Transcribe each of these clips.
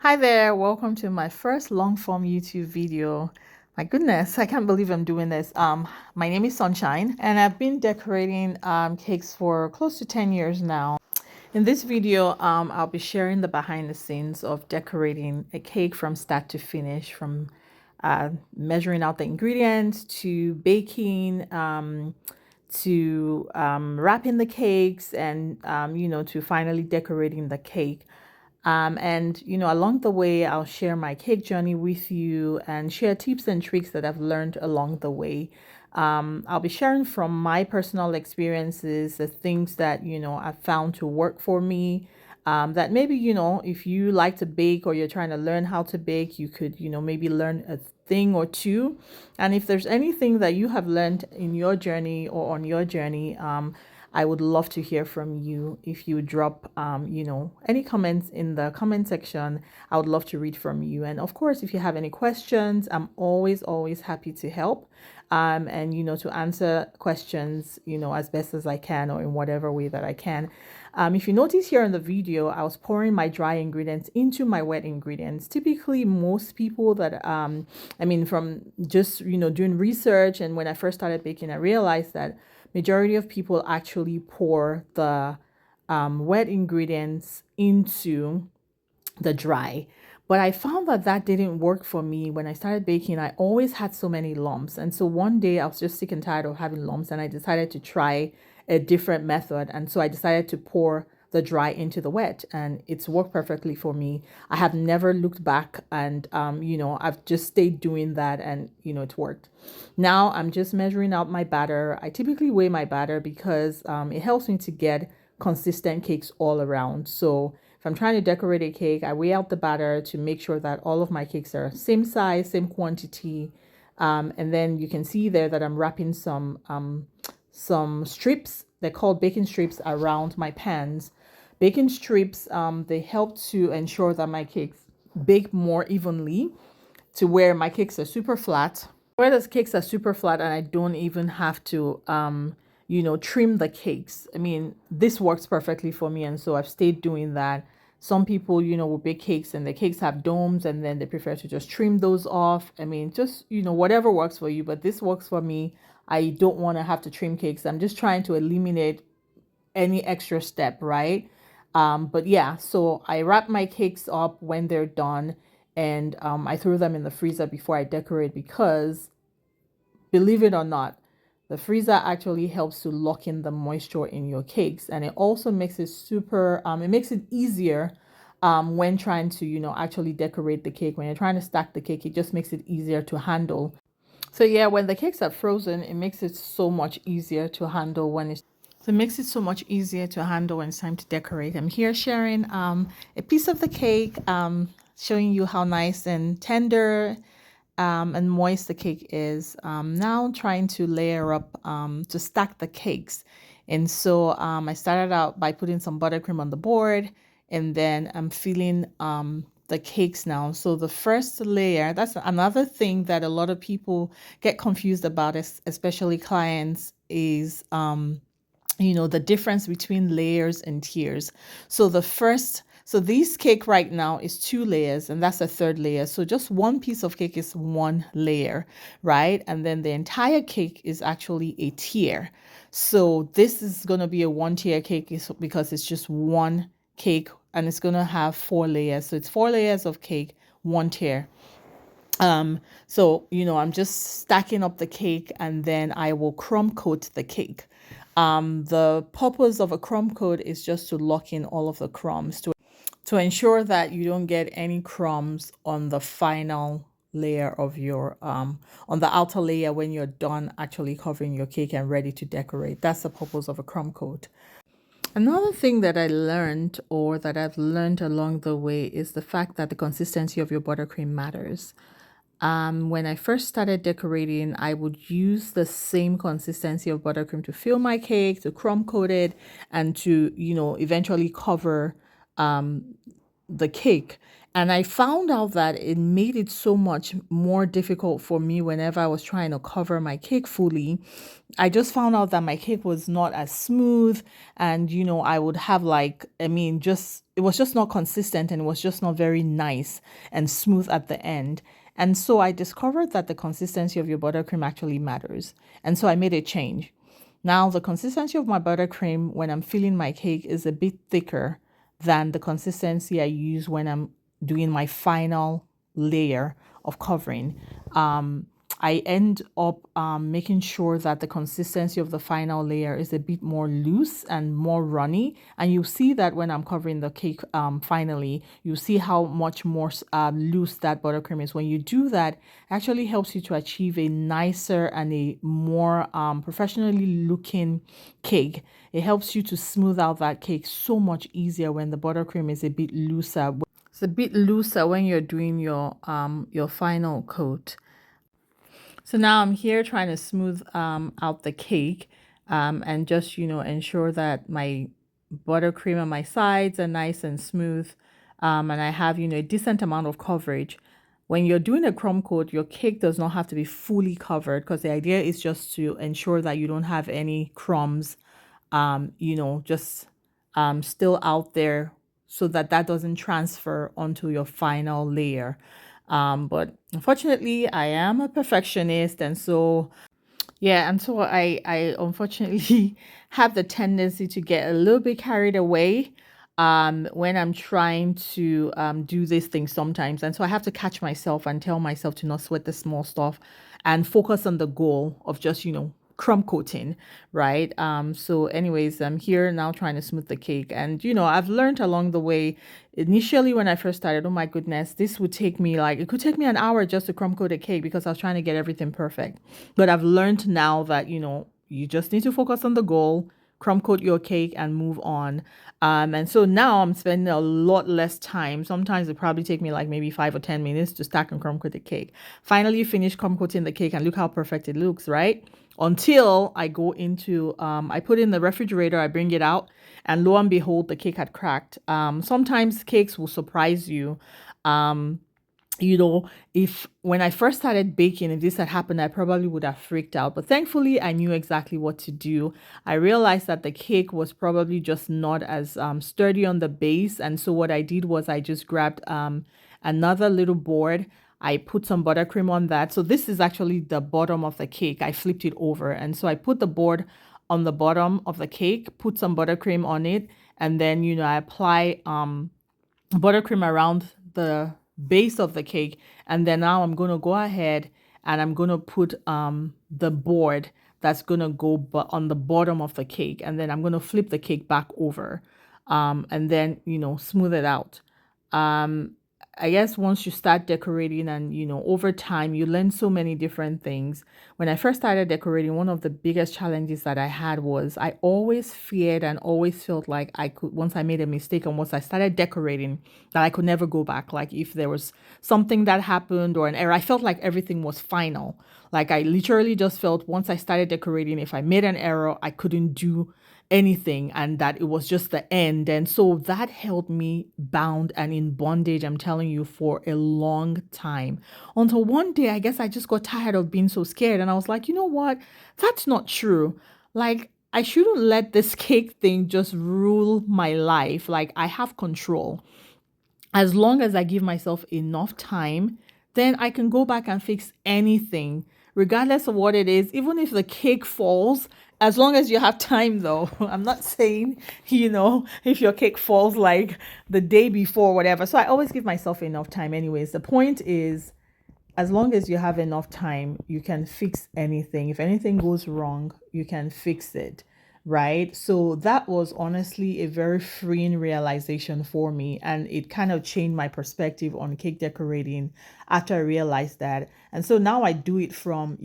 Hi there, welcome to my first long form YouTube video. My goodness, I can't believe I'm doing this. My name is Sunshine and I've been decorating cakes for close to 10 years now. In this video, I'll be sharing the behind the scenes of decorating a cake from start to finish, from measuring out the ingredients to baking, to wrapping the cakes and, to finally decorating the cake. Along the way, I'll share my cake journey with you and share tips and tricks that I've learned along the way. I'll be sharing from my personal experiences, the things that, I've found to work for me. That maybe, if you like to bake or you're trying to learn how to bake, you could, maybe learn a thing or two. And if there's anything that you have learned in your journey or on your journey, I would love to hear from you. If you drop, any comments in the comment section, I would love to read from you. And of course, if you have any questions, I'm always happy to help. To answer questions, as best as I can or in whatever way that I can. If you notice here in the video, I was pouring my dry ingredients into my wet ingredients. Typically, most people that, from just, doing research and when I first started baking, I realized that majority of people actually pour the wet ingredients into the dry. But I found that that didn't work for me. When I started baking, I always had so many lumps. And so one day I was just sick and tired of having lumps and I decided to try a different method. And so I decided to pour the dry into the wet and it's worked perfectly for me. I have never looked back and, I've just stayed doing that and, it worked. Now I'm just measuring out my batter. I typically weigh my batter because it helps me to get consistent cakes all around. So if I'm trying to decorate a cake, I weigh out the batter to make sure that all of my cakes are same size, same quantity. And then you can see there that I'm wrapping some strips. They're called baking strips around my pans. Baking strips, they help to ensure that my cakes bake more evenly to where my cakes are super flat. Where the cakes are super flat and I don't even have to, trim the cakes. I mean, this works perfectly for me. And so I've stayed doing that. Some people, will bake cakes and the cakes have domes and then they prefer to just trim those off. I mean, just, whatever works for you. But this works for me. I don't want to have to trim cakes. I'm just trying to eliminate any extra step, right? But yeah, so I wrap my cakes up when they're done and I throw them in the freezer before I decorate because, believe it or not, the freezer actually helps to lock in the moisture in your cakes, and it also makes it it makes it easier when trying to, actually decorate the cake. When you're trying to stack the cake, it just makes it easier to handle. So yeah, when the cakes are frozen, it makes it so much easier to handle when it's so it makes it so much easier to handle when it's time to decorate. I'm here sharing a piece of the cake, showing you how nice and tender and moist the cake is. Now trying to layer up to stack the cakes. And so I started out by putting some buttercream on the board and then I'm filling the cakes now. So the first layer, that's another thing that a lot of people get confused about, especially clients, is the difference between layers and tiers. So this cake right now is 2 layers and that's a third layer. So just one piece of cake is one layer, right? And then the entire cake is actually a tier. So this is going to be a 1 tier cake because it's just one cake and it's going to have 4 layers. So it's 4 layers of cake, 1 tier. I'm just stacking up the cake and then I will crumb coat the cake. The purpose of a crumb coat is just to lock in all of the crumbs to ensure that you don't get any crumbs on the final layer of your on the outer layer when you're done actually covering your cake and ready to decorate. That's the purpose of a crumb coat. Another thing that I learned or that I've learned along the way is the fact that the consistency of your buttercream matters. When I first started decorating, I would use the same consistency of buttercream to fill my cake, to crumb coat it, and to, eventually cover the cake. And I found out that it made it so much more difficult for me whenever I was trying to cover my cake fully. I just found out that my cake was not as smooth, and I would have like, just it was just not consistent, and it was just not very nice and smooth at the end. And so I discovered that the consistency of your buttercream actually matters. And so I made a change. Now, the consistency of my buttercream when I'm filling my cake is a bit thicker than the consistency I use when I'm doing my final layer of covering. I end up making sure that the consistency of the final layer is a bit more loose and more runny. And you see that when I'm covering the cake finally, you see how much more loose that buttercream is. When you do that, it actually helps you to achieve a nicer and a more professionally looking cake. It helps you to smooth out that cake so much easier when the buttercream is a bit looser. It's a bit looser when you're doing your final coat. So now I'm here trying to smooth out the cake and just, ensure that my buttercream on my sides are nice and smooth, and I have, a decent amount of coverage. When you're doing a crumb coat, your cake does not have to be fully covered, because the idea is just to ensure that you don't have any crumbs, just still out there, so that that doesn't transfer onto your final layer. But unfortunately, I am a perfectionist, and so yeah, and so I unfortunately have the tendency to get a little bit carried away when I'm trying to do these things sometimes. And so I have to catch myself and tell myself to not sweat the small stuff and focus on the goal of just, crumb coating, right? So anyways, I'm here now trying to smooth the cake. And, I've learned along the way. Initially, when I first started, oh my goodness, this would take me it could take me an hour just to crumb coat a cake, because I was trying to get everything perfect. But I've learned now that, you just need to focus on the goal, crumb coat your cake, and move on. And so now I'm spending a lot less time. Sometimes it probably take me like maybe 5 or 10 minutes to stack and crumb coat the cake. Finally finish crumb coating the cake, and look how perfect it looks, right? Until I go into, I put it in the refrigerator, I bring it out, and lo and behold, the cake had cracked. Sometimes cakes will surprise you. Um, if when I first started baking, if this had happened, I probably would have freaked out. But thankfully, I knew exactly what to do. I realized that the cake was probably just not as sturdy on the base. And so what I did was I just grabbed another little board. I put some buttercream on that. So this is actually the bottom of the cake. I flipped it over. And so I put the board on the bottom of the cake, put some buttercream on it, and then, I apply buttercream around the base of the cake. And then now I'm going to go ahead and I'm going to put the board that's going to go on the bottom of the cake, and then I'm going to flip the cake back over, and then smooth it out. I guess once you start decorating and, over time, you learn so many different things. When I first started decorating, one of the biggest challenges that I had was I always feared and always felt like I could, once I made a mistake and once I started decorating, that I could never go back. Like if there was something that happened or an error, I felt like everything was final. Like I literally just felt once I started decorating, if I made an error, I couldn't do anything, and that it was just the end. And so that held me bound and in bondage, I'm telling you, for a long time, until one day I guess I just got tired of being so scared, and I was like, you know what, that's not true. Like I shouldn't let this cake thing just rule my life. Like I have control. As long as I give myself enough time, then I can go back and fix anything, regardless of what it is, even if the cake falls. As long as you have time, though. I'm not saying, if your cake falls like the day before, whatever. So I always give myself enough time, anyways. The point is, as long as you have enough time, you can fix anything. If anything goes wrong, you can fix it, right? So that was honestly a very freeing realization for me. And it kind of changed my perspective on cake decorating after I realized that. And so now I do it from,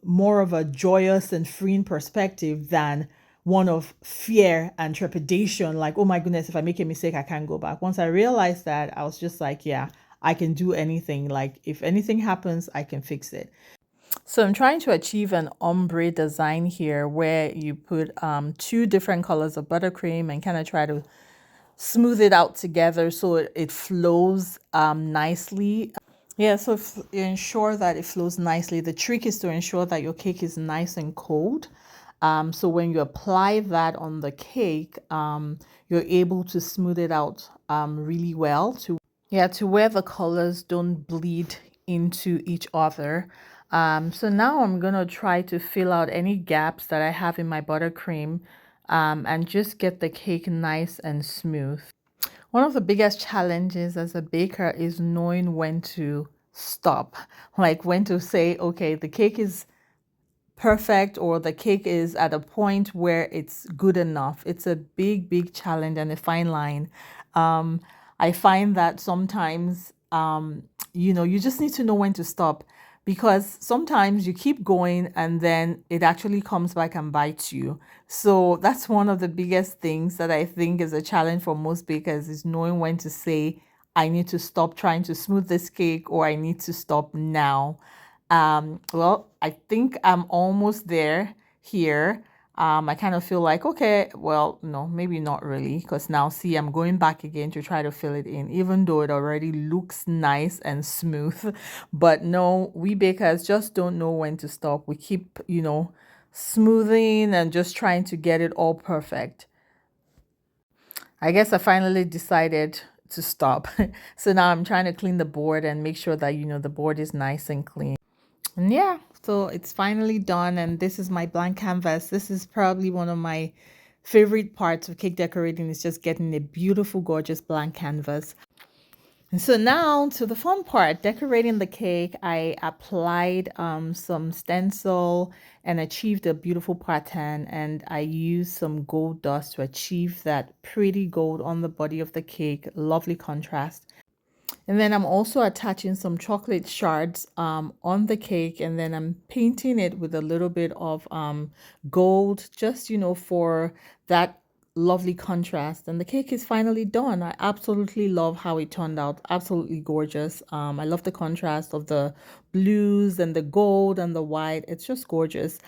more of a joyous and freeing perspective than one of fear and trepidation, like, oh my goodness, if I make a mistake, I can't go back. Once I realized that, I was just like, yeah, I can do anything. Like if anything happens, I can fix it. So I'm trying to achieve an ombre design here where you put two different colors of buttercream and kind of try to smooth it out together so it flows nicely. Yeah, so you ensure that it flows nicely. The trick is to ensure that your cake is nice and cold. So when you apply that on the cake, you're able to smooth it out really well to where the colors don't bleed into each other. So now I'm gonna try to fill out any gaps that I have in my buttercream and just get the cake nice and smooth. One of the biggest challenges as a baker is knowing when to stop, like when to say, okay, the cake is perfect or the cake is at a point where it's good enough. It's a big challenge and a fine line. Um, I find that sometimes, you just need to know when to stop because sometimes you keep going and then it actually comes back and bites you. So that's one of the biggest things that I think is a challenge for most bakers is knowing when to say, I need to stop trying to smooth this cake or I need to stop now. Well, I think I'm almost there here. I kind of feel like, okay, well, no, maybe not really, because now see, I'm going back again to try to fill it in, even though it already looks nice and smooth. But no, we bakers just don't know when to stop. We keep, smoothing and just trying to get it all perfect. I guess I finally decided to stop. So now I'm trying to clean the board and make sure that, the board is nice and clean. And yeah, so it's finally done, and this is my blank canvas. This is probably one of my favorite parts of cake decorating is just getting a beautiful, gorgeous blank canvas. And so now to the fun part, decorating the cake. I applied some stencil and achieved a beautiful pattern, and I used some gold dust to achieve that pretty gold on the body of the cake. Lovely contrast. And then I'm also attaching some chocolate shards on the cake, and then I'm painting it with a little bit of gold, just, for that lovely contrast. And the cake is finally done. I absolutely love how it turned out. Absolutely gorgeous. I love the contrast of the blues and the gold and the white. It's just gorgeous.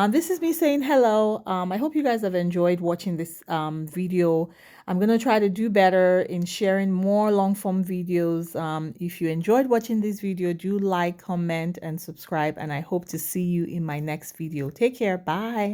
This is me saying hello. I hope you guys have enjoyed watching this video. I'm going to try to do better in sharing more long form videos. If you enjoyed watching this video, do like, comment, and subscribe. And I hope to see you in my next video. Take care. Bye.